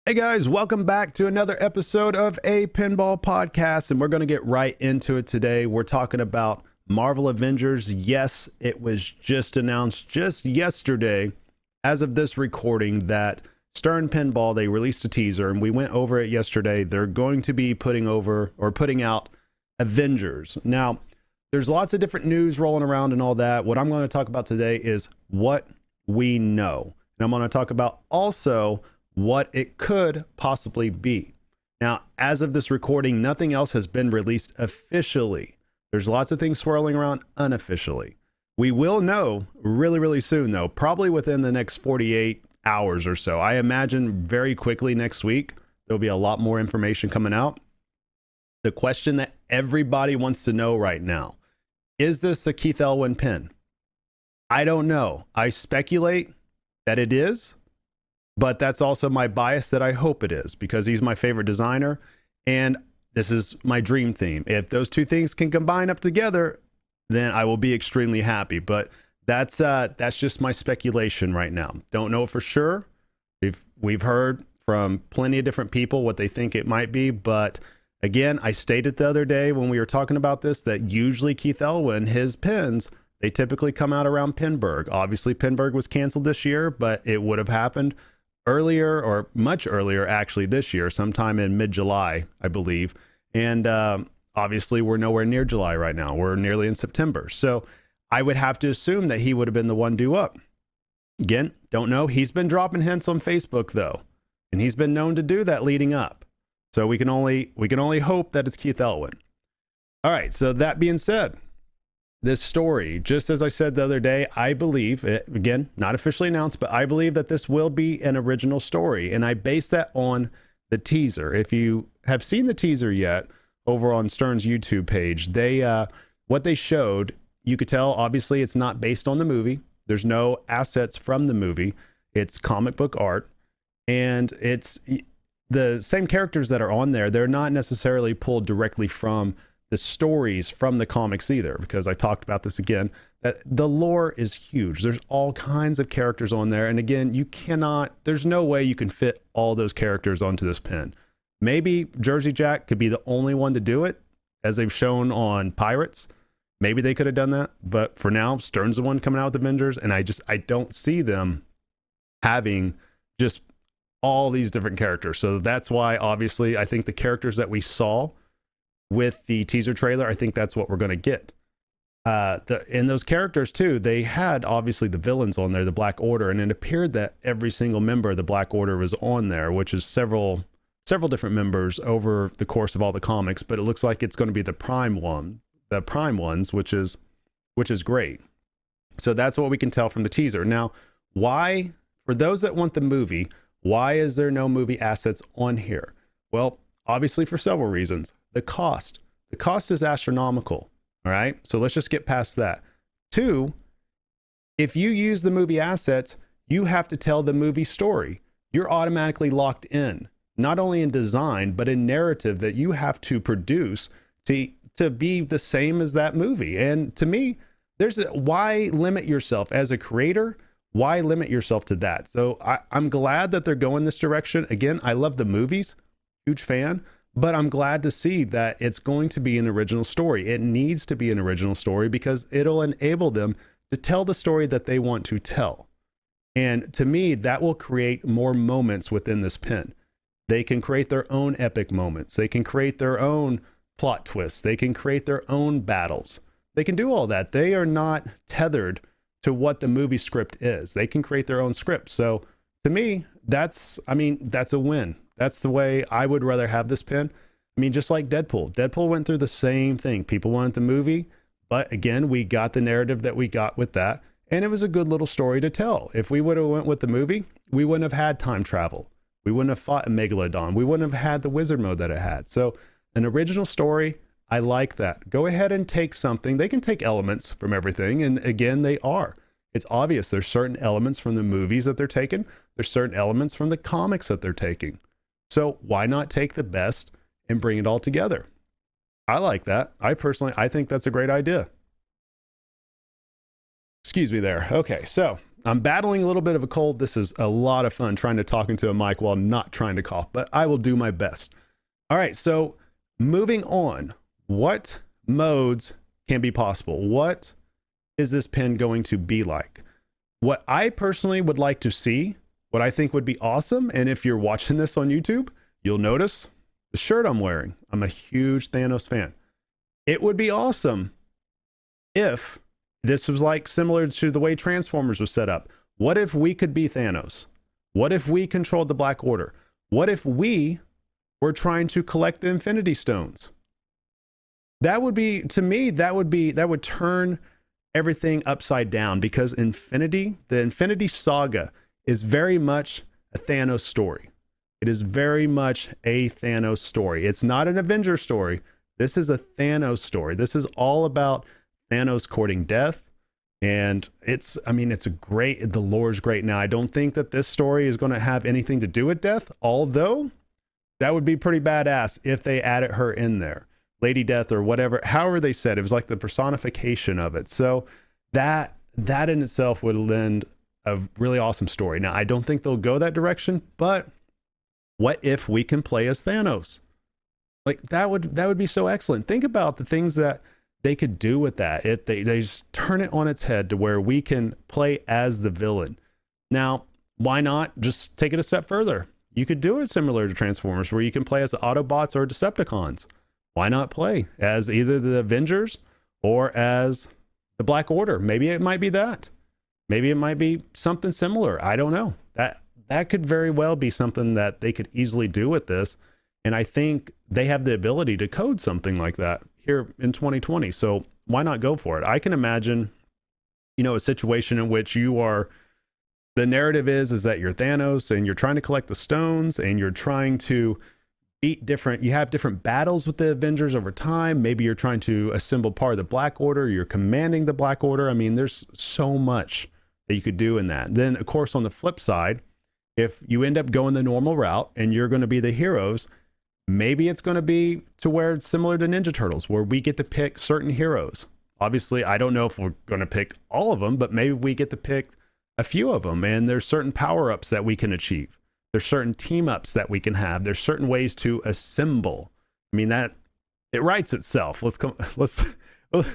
Hey guys, welcome back to another episode of APinballPodcast, and we're going to get right into it today. We're talking about Marvel Avengers. Yes, it was just announced just yesterday, as of this recording, that Stern Pinball, they released a teaser, and we went over it yesterday. They're going to be putting out Avengers. Now, there's lots of different news rolling around and all that. What I'm going to talk about today is what we know. And I'm going to talk about also what it could possibly be. Now, as of this recording, nothing else has been released officially. There's lots of things swirling around unofficially. We will know really, really soon, though, probably within the next 48 hours or so. I imagine very quickly next week, there'll be a lot more information coming out. The question that everybody wants to know right now, is this a Keith Elwin pin? I don't know. I speculate that it is. But that's also my bias that I hope it is, because he's my favorite designer and this is my dream theme. If those two things can combine up together, then I will be extremely happy. But that's just my speculation right now. Don't know for sure. We've heard from plenty of different people what they think it might be. But again, I stated the other day when we were talking about this that usually Keith Elwin, his pins, they typically come out around Pinburg. Obviously, Pinburg was canceled this year, but it would have happened earlier, or much earlier actually this year, sometime in mid-July, I believe. And obviously we're nowhere near July right now. We're nearly in September. So I would have to assume that he would have been the one due up. Again, don't know. He's been dropping hints on Facebook though, and he's been known to do that leading up. So we can only hope that it's Keith Elwin. All right, so that being said, this story, just as I said the other day, I believe, again, not officially announced, but I believe that this will be an original story. And I base that on the teaser. If you have seen the teaser yet, over on Stern's YouTube page, what they showed, you could tell, obviously, it's not based on the movie. There's no assets from the movie. It's comic book art. And it's the same characters that are on there. They're not necessarily pulled directly from the stories from the comics either, because I talked about this again, that the lore is huge. There's all kinds of characters on there. And again, there's no way you can fit all those characters onto this pin. Maybe Jersey Jack could be the only one to do it, as they've shown on Pirates. Maybe they could have done that. But for now, Stern's the one coming out with Avengers. And I don't see them having just all these different characters. So that's why, obviously, I think the characters that we saw with the teaser trailer, I think that's what we're going to get. In those characters too, they had obviously the villains on there, the Black Order, and it appeared that every single member of the Black Order was on there, which is several different members over the course of all the comics. But it looks like it's going to be the prime ones, which is great. So that's what we can tell from the teaser. Now, why, for those that want the movie, why is there no movie assets on here? Well, obviously for several reasons. The cost is astronomical. All right. So let's just get past that. 2, if you use the movie assets, you have to tell the movie story. You're automatically locked in, not only in design, but in narrative that you have to produce to be the same as that movie. And to me, why limit yourself as a creator? Why limit yourself to that? So I'm glad that they're going this direction. Again, I love the movies, huge fan. But I'm glad to see that it's going to be an original story. It needs to be an original story because it'll enable them to tell the story that they want to tell. And to me, that will create more moments within this pin. They can create their own epic moments. They can create their own plot twists. They can create their own battles. They can do all that. They are not tethered to what the movie script is. They can create their own script. So to me, that's a win. That's the way I would rather have this pin. I mean, just like Deadpool. Deadpool went through the same thing. People wanted the movie, but again, we got the narrative that we got with that, and it was a good little story to tell. If we would have went with the movie, we wouldn't have had time travel. We wouldn't have fought a Megalodon. We wouldn't have had the wizard mode that it had. So an original story, I like that. Go ahead and take something. They can take elements from everything, and again, they are. It's obvious there's certain elements from the movies that they're taking. There's certain elements from the comics that they're taking. So why not take the best and bring it all together? I like that. I think that's a great idea. Excuse me there. Okay, so I'm battling a little bit of a cold. This is a lot of fun trying to talk into a mic while not trying to cough, but I will do my best. All right, so moving on. What modes can be possible? What is this pin going to be like? What I personally would like to see, what I think would be awesome, and if you're watching this on YouTube, you'll notice the shirt I'm wearing. I'm a huge Thanos fan. It would be awesome if this was like similar to the way Transformers was set up. What if we could be Thanos? What if we controlled the Black Order? What if we were trying to collect the Infinity Stones? That would be, to me, that would turn everything upside down, because the Infinity Saga is very much a Thanos story. It is very much a Thanos story. It's not an Avenger story. This is a Thanos story. This is all about Thanos courting death. And the lore's great. Now, I don't think that this story is going to have anything to do with death, although that would be pretty badass if they added her in there. Lady Death or whatever, however they said, it was like the personification of it. So that in itself would lend a really awesome story. Now, I don't think they'll go that direction, but what if we can play as Thanos? Like that would be so excellent. Think about the things that they could do with that. If they just turn it on its head to where we can play as the villain. Now, why not just take it a step further? You could do it similar to Transformers, where you can play as the Autobots or Decepticons. Why not play as either the Avengers or as the Black Order? Maybe it might be that. Maybe it might be something similar. I don't know. That could very well be something that they could easily do with this. And I think they have the ability to code something like that here in 2020. So why not go for it? I can imagine, a situation in which the narrative is that you're Thanos and you're trying to collect the stones and you're trying to you have different battles with the Avengers over time. Maybe you're trying to assemble part of the Black Order. You're commanding the Black Order. I mean, there's so much that you could do in that. Then, of course, on the flip side, if you end up going the normal route and you're going to be the heroes, maybe it's going to be to where it's similar to Ninja Turtles, where we get to pick certain heroes. Obviously, I don't know if we're going to pick all of them, but maybe we get to pick a few of them, and there's certain power-ups that we can achieve. There's certain team-ups that we can have. There's certain ways to assemble. I mean, that it writes itself. Let's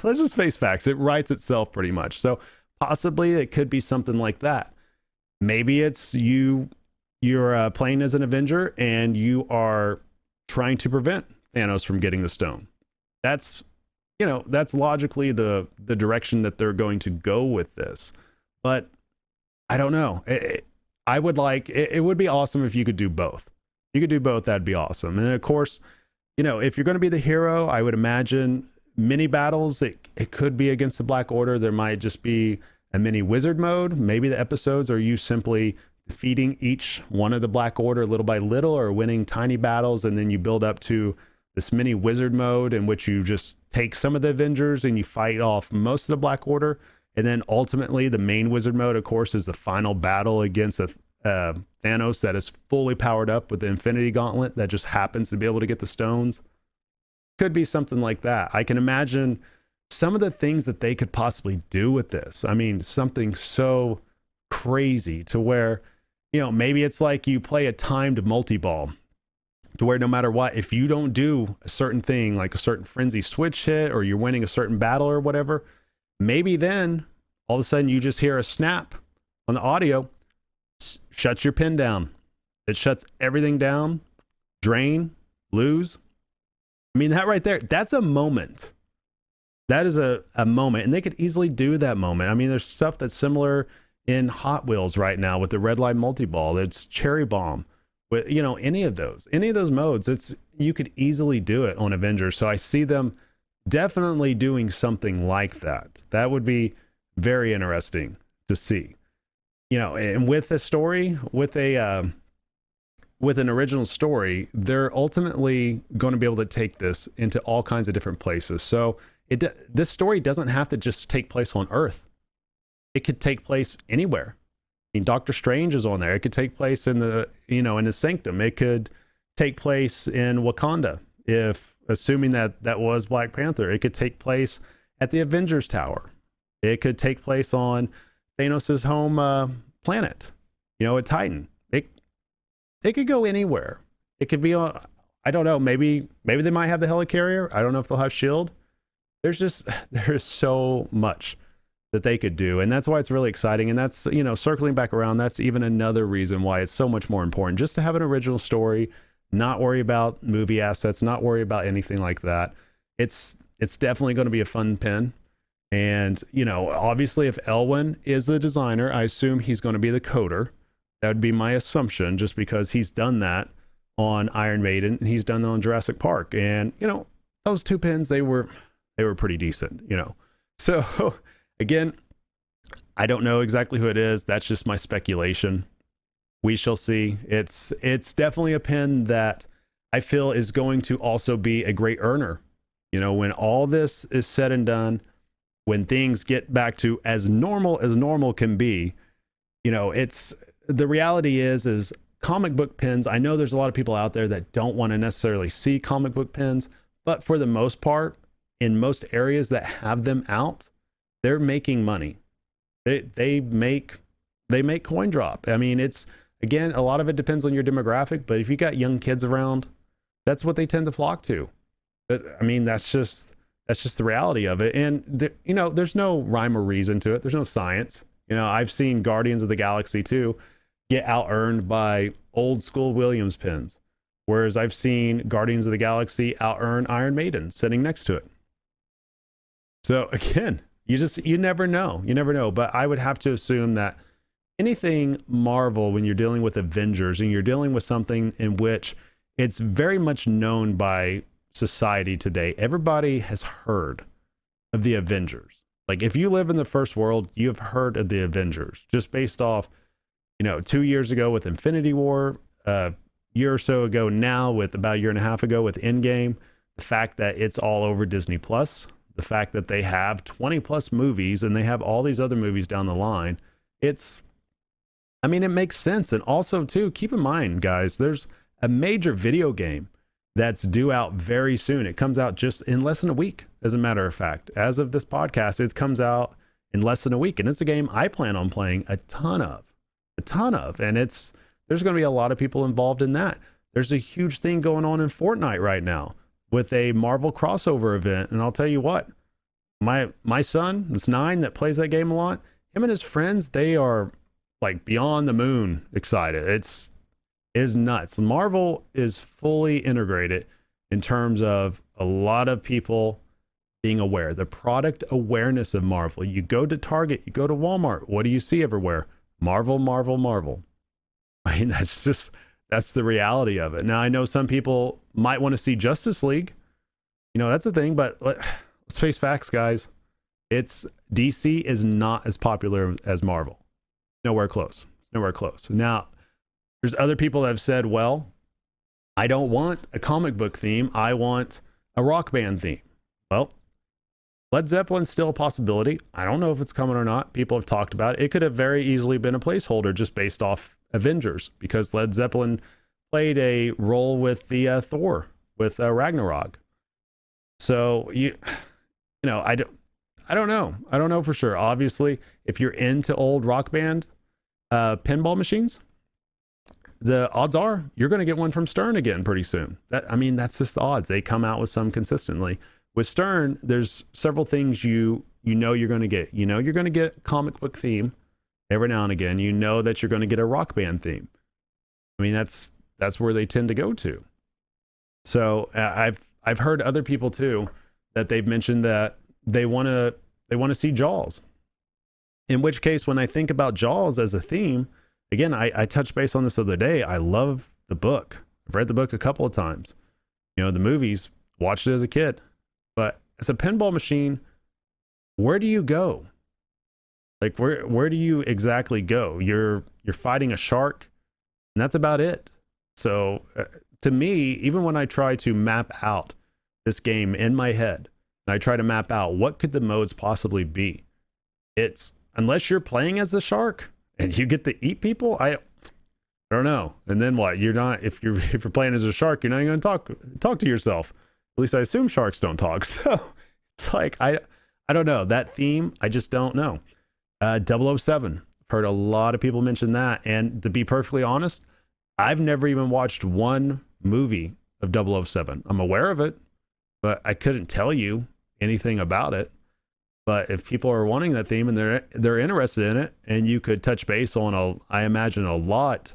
just face facts. It writes itself pretty much. So possibly it could be something like that. Maybe it's you're playing as an Avenger and you are trying to prevent Thanos from getting the stone. That's logically the direction that they're going to go with this. But I don't know. It would be awesome if you could do both. You could do both, that'd be awesome. And of course, if you're going to be the hero, I would imagine mini battles. It could be against the Black Order. There might just be a mini wizard mode. Maybe the episodes are you simply defeating each one of the Black Order little by little, or winning tiny battles, and then you build up to this mini wizard mode in which you just take some of the Avengers and you fight off most of the Black Order. And then ultimately, the main wizard mode, of course, is the final battle against a Thanos that is fully powered up with the Infinity Gauntlet that just happens to be able to get the stones. Could be something like that. I can imagine some of the things that they could possibly do with this. I mean, something so crazy to where, maybe it's like you play a timed multi-ball to where no matter what, if you don't do a certain thing, like a certain frenzy switch hit, or you're winning a certain battle or whatever, maybe then all of a sudden you just hear a snap on the audio, shuts your pin down. It shuts everything down, drain, lose. I mean, that right there, that's a moment. That is a moment, and they could easily do that moment. I mean, there's stuff that's similar in Hot Wheels right now with the red line multi-ball. It's Cherry Bomb. With any of those modes, you could easily do it on Avengers. So I see them definitely doing something like that. That would be very interesting to see. And with a story, with an original story, they're ultimately going to be able to take this into all kinds of different places. So this story doesn't have to just take place on Earth. It could take place anywhere. I mean, Doctor Strange is on there. It could take place in the Sanctum. It could take place in Wakanda, assuming that was Black Panther. It could take place at the Avengers Tower. It could take place on Thanos' home planet, at Titan. It could go anywhere. It could be on, I don't know, maybe they might have the helicarrier. I don't know if they'll have shield. There's so much that they could do, and that's why it's really exciting. And that's, circling back around, that's even another reason why it's so much more important just to have an original story, not worry about movie assets, not worry about anything like that. It's definitely going to be a fun pin. And, obviously if Elwin is the designer, I assume he's going to be the coder. That would be my assumption, just because he's done that on Iron Maiden and he's done that on Jurassic Park. And, those two pins, they were pretty decent, So again, I don't know exactly who it is. That's just my speculation. We shall see. It's definitely a pin that I feel is going to also be a great earner. When all this is said and done, when things get back to as normal can be, it's, the reality is comic book pins. I know there's a lot of people out there that don't want to necessarily see comic book pins, but for the most part, in most areas that have them out, they're making money. They make coin drop. I mean, it's, again, a lot of it depends on your demographic, but if you got young kids around, that's what they tend to flock to. I mean, that's just the reality of it. And there's no rhyme or reason to it. There's no science. I've seen Guardians of the Galaxy 2 get out-earned by old school Williams pins, whereas I've seen Guardians of the Galaxy out-earn Iron Maiden sitting next to it. So again, you never know. But I would have to assume that anything Marvel, when you're dealing with Avengers and you're dealing with something in which it's very much known by society today, everybody has heard of the Avengers. Like, if you live in the first world, you have heard of the Avengers, just based off, 2 years ago with Infinity War, a year or so ago now, with about a year and a half ago with Endgame, the fact that it's all over Disney Plus, the fact that they have 20 plus movies and they have all these other movies down the line. It makes sense. And also too, keep in mind, guys, there's a major video game that's due out very soon. It comes out just in less than a week, as a matter of fact. As of this podcast, it comes out in less than a week, and it's a game I plan on playing a ton of. And there's going to be a lot of people involved in that. There's a huge thing going on in Fortnite right now with a Marvel crossover event, and I'll tell you what, my son, that's 9, that plays that game a lot, him and his friends, they are like beyond the moon excited. It is nuts. Marvel is fully integrated in terms of a lot of people being aware. The product awareness of Marvel. You go to Target, you go to Walmart, what do you see everywhere? Marvel. I mean, that's the reality of it. Now, I know some people might want to see Justice League. That's the thing, but let's face facts, guys. DC is not as popular as Marvel. Nowhere close. Now, there's other people that have said, well, I don't want a comic book theme. I want a rock band theme. Well, Led Zeppelin's still a possibility. I don't know if it's coming or not. People have talked about it. It could have very easily been a placeholder just based off Avengers, because Led Zeppelin played a role with the Thor, with Ragnarok. So I don't know. I don't know for sure. Obviously, if you're into old rock band pinball machines, the odds are you're going to get one from Stern again pretty soon. That's just the odds. They come out with some consistently. With Stern, there's several things you're going to get. You're going to get a comic book theme every now and again. You know that you're going to get a rock band theme. That's where they tend to go to. So I've heard other people too that they've mentioned that they want to see Jaws. In which case, when I think about Jaws as a theme, again, I touched base on this the other day. I love the book. I've read the book a couple of times. The movies, watched it as a kid. But as a pinball machine, where do you go? Like, where do you exactly go? You're fighting a shark, and that's about it. So to me, even when I try to map out this game in my head, and I try to map out what could the modes possibly be, it's, unless you're playing as the shark and you get to eat people, I don't know. And then what? You're not, if you're playing as a shark, you're not going to talk to yourself. At least I assume sharks don't talk. So it's like, I don't know. That theme, I just don't know. 007. Heard a lot of people mention that. And to be perfectly honest, I've never even watched one movie of 007. I'm aware of it, but I couldn't tell you anything about it. But if people are wanting that theme and they're interested in it, and you could touch base on I imagine a lot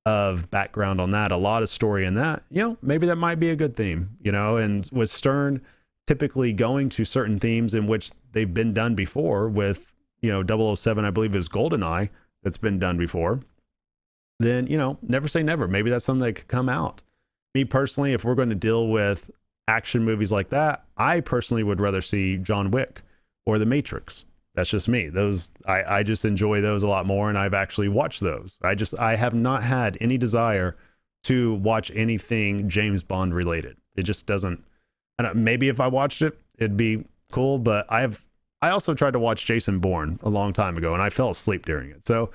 of background on that, a lot of story in that, maybe that might be a good theme, and with Stern typically going to certain themes in which they've been done before with, 007, I believe is GoldenEye, that's been done before, then, never say never. Maybe that's something that could come out. Me personally, if we're going to deal with action movies like that, I personally would rather see John Wick or The Matrix. That's just me. Those I just enjoy those a lot more, and I've actually watched those. I have not had any desire to watch anything James Bond related. It just doesn't. Maybe if I watched it, it'd be cool. But I also tried to watch Jason Bourne a long time ago, and I fell asleep during it. So,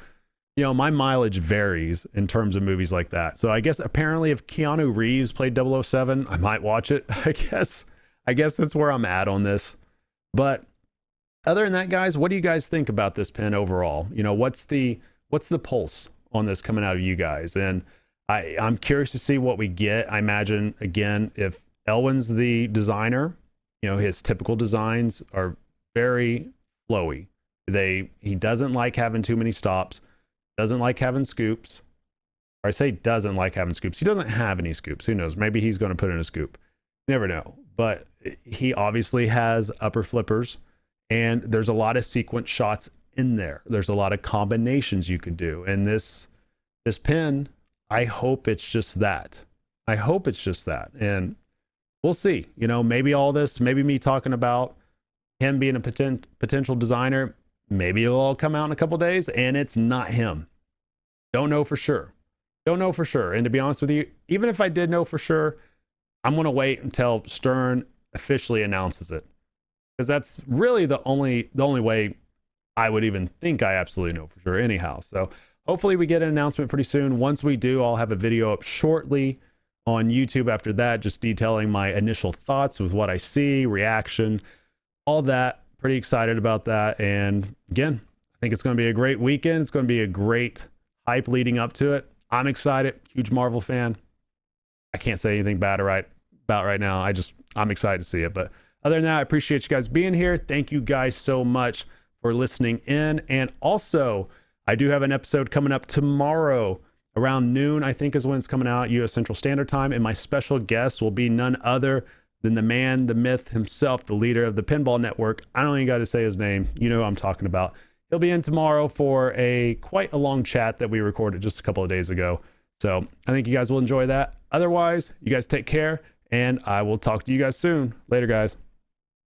my mileage varies in terms of movies like that. So I guess apparently if Keanu Reeves played 007, I might watch it. I guess that's where I'm at on this. But other than that, guys, what do you guys think about this pin overall? What's the pulse on this coming out of you guys? And I'm curious to see what we get. I imagine, again, if Elwin's the designer, his typical designs are very flowy. He doesn't like having too many stops, doesn't like having scoops. Or I say doesn't like having scoops. He doesn't have any scoops. Who knows? Maybe he's going to put in a scoop. You never know. But he obviously has upper flippers. And there's a lot of sequence shots in there. There's a lot of combinations you could do. And this pin, I hope it's just that. And we'll see. Maybe all this, maybe me talking about him being a potential designer, maybe it'll all come out in a couple days and it's not him. Don't know for sure. And to be honest with you, even if I did know for sure, I'm going to wait until Stern officially announces it. Because that's really the only way I would even think I absolutely know for sure anyhow. So hopefully we get an announcement pretty soon. Once we do, I'll have a video up shortly on YouTube after that, just detailing my initial thoughts with what I see, reaction, all that. Pretty excited about that. And again, I think it's going to be a great weekend. It's going to be a great hype leading up to it. I'm excited. Huge Marvel fan. I can't say anything bad about right now. I'm excited to see it. But other than that, I appreciate you guys being here. Thank you guys so much for listening in. And also, I do have an episode coming up tomorrow around noon, I think is when it's coming out, U.S. Central Standard Time. And my special guest will be none other than the man, the myth himself, the leader of the Pinball Network. I don't even got to say his name. You know who I'm talking about. He'll be in tomorrow for quite a long chat that we recorded just a couple of days ago. So I think you guys will enjoy that. Otherwise, you guys take care, and I will talk to you guys soon. Later, guys.